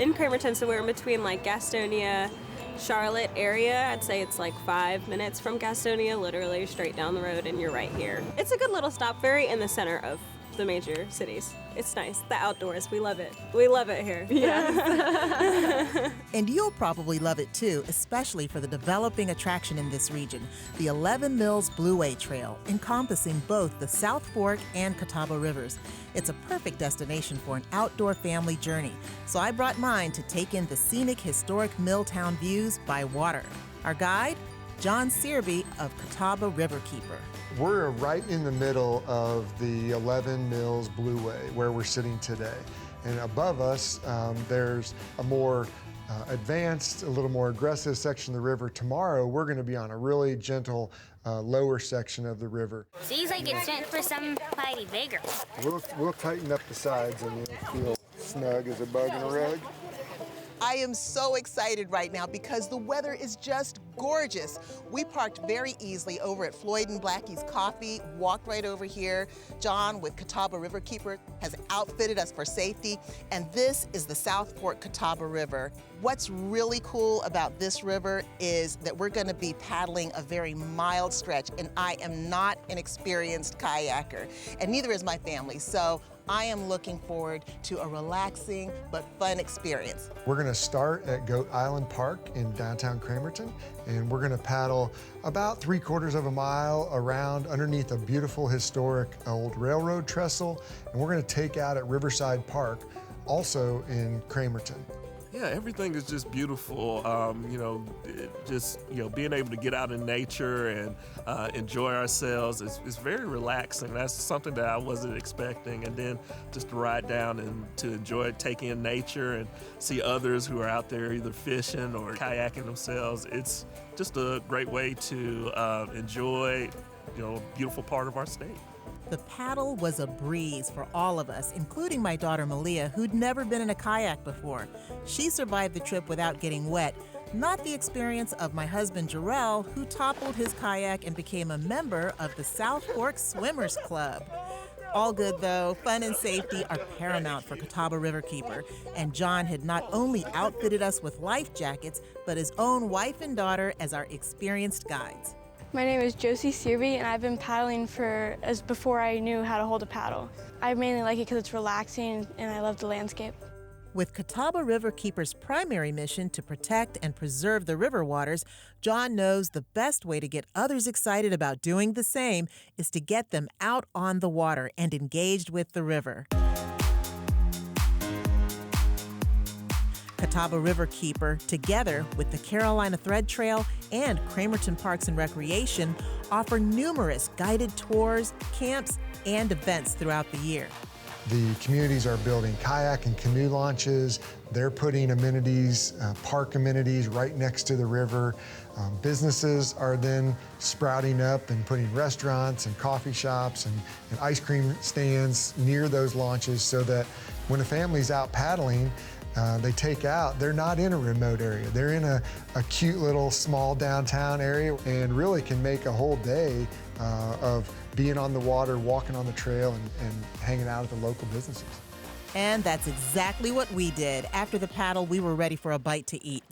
in Cramerton, so we're in between like Gastonia, Charlotte area. I'd say it's like 5 minutes from Gastonia, literally straight down the road, and you're right here. It's a good little stop, very in the center of the major cities. It's nice. The outdoors, we love it. We love it here. Yeah. And you'll probably love it too, especially for the developing attraction in this region, the 11 Mills Blueway Trail, encompassing both the South Fork and Catawba Rivers. It's a perfect destination for an outdoor family journey, so I brought mine to take in the scenic historic Milltown views by water. Our guide, John Searby of Catawba Riverkeeper. We're right in the middle of the 11 Mills Blueway, where we're sitting today. And above us, there's a more advanced, a little more aggressive section of the river. Tomorrow, we're going to be on a really gentle, lower section of the river. Seems like it's meant for somebody bigger. We'll tighten up the sides and you'll feel snug as a bug in a rug. I am so excited right now because the weather is just gorgeous. We parked very easily over at Floyd and Blackie's Coffee, walked right over here. John with Catawba Riverkeeper has outfitted us for safety, and this is the South Fork Catawba River. What's really cool about this river is that we're going to be paddling a very mild stretch, and I am not an experienced kayaker, and neither is my family, so I am looking forward to a relaxing but fun experience. We're going to start at Goat Island Park in downtown Cramerton, and we're going to paddle about 3/4 of a mile around underneath a beautiful historic old railroad trestle, and we're going to take out at Riverside Park, also in Cramerton. Yeah, everything is just beautiful. Being able to get out in nature and enjoy ourselves is very relaxing. That's something that I wasn't expecting. And then just to ride down and to enjoy taking in nature and see others who are out there either fishing or kayaking themselves. It's just a great way to enjoy, a beautiful part of our state. The paddle was a breeze for all of us, including my daughter Malia, who'd never been in a kayak before. She survived the trip without getting wet, not the experience of my husband Jarrell, who toppled his kayak and became a member of the South Fork Swimmers Club. All good though, fun and safety are paramount for Catawba Riverkeeper, and John had not only outfitted us with life jackets, but his own wife and daughter as our experienced guides. My name is Josie Searby, and I've been paddling as before I knew how to hold a paddle. I mainly like it because it's relaxing and I love the landscape. With Catawba Riverkeeper's primary mission to protect and preserve the river waters, John knows the best way to get others excited about doing the same is to get them out on the water and engaged with the river. Catawba Riverkeeper, together with the Carolina Thread Trail and Cramerton Parks and Recreation, offer numerous guided tours, camps, and events throughout the year. The communities are building kayak and canoe launches. They're putting amenities, park amenities right next to the river. Businesses are then sprouting up and putting restaurants and coffee shops and ice cream stands near those launches so that when a family's out paddling, they're not in a remote area. They're in a cute little small downtown area and really can make a whole day of being on the water, walking on the trail, and hanging out at the local businesses. And that's exactly what we did. After the paddle, we were ready for a bite to eat.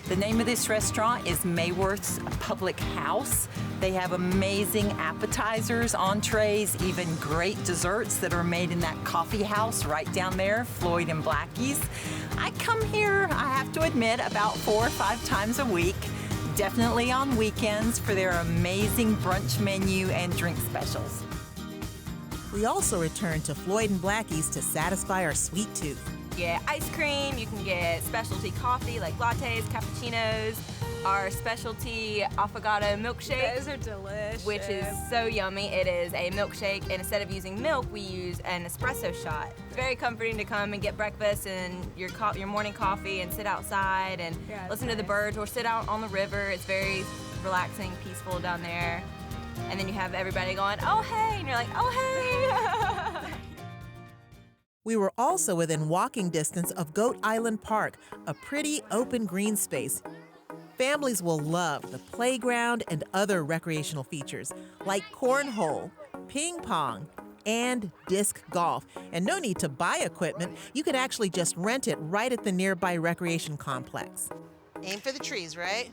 The name of this restaurant is Mayworth's Public House. They have amazing appetizers, entrees, even great desserts that are made in that coffee house right down there, Floyd and Blackie's. I come here, I have to admit, about 4 or 5 times a week, definitely on weekends for their amazing brunch menu and drink specials. We also returned to Floyd and Blackie's to satisfy our sweet tooth. Get ice cream, you can get specialty coffee like lattes, cappuccinos, our specialty affogato milkshake. Those are delicious. Which is so yummy. It is a milkshake, and instead of using milk, we use an espresso shot. It's very comforting to come and get breakfast and your morning coffee and sit outside and listen to the birds or sit out on the river. It's very relaxing, peaceful down there. And then you have everybody going, oh, hey, and you're like, oh, hey. We were also within walking distance of Goat Island Park, a pretty open green space. Families will love the playground and other recreational features like cornhole, ping pong, and disc golf. And no need to buy equipment. You could actually just rent it right at the nearby recreation complex. Aim for the trees, right?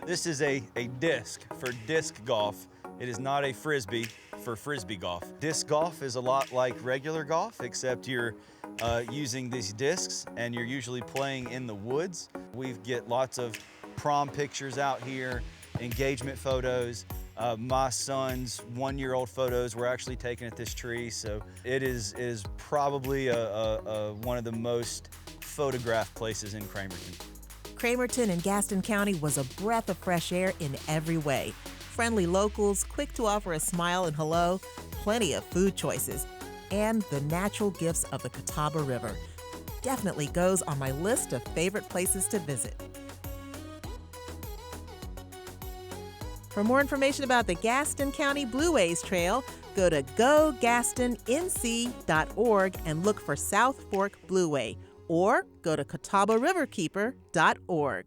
This is a disc for disc golf. It is not a frisbee for frisbee golf. Disc golf is a lot like regular golf, except you're using these discs and you're usually playing in the woods. We get lots of prom pictures out here, engagement photos. My son's 1-year-old photos were actually taken at this tree, so it is probably one of the most photographed places in Cramerton. Cramerton in Gaston County was a breath of fresh air in every way. Friendly locals, quick to offer a smile and hello, plenty of food choices, and the natural gifts of the Catawba River. Definitely goes on my list of favorite places to visit. For more information about the Gaston County Blueways Trail, go to gogastoninc.org and look for South Fork Blueway, or go to CatawbaRiverKeeper.org.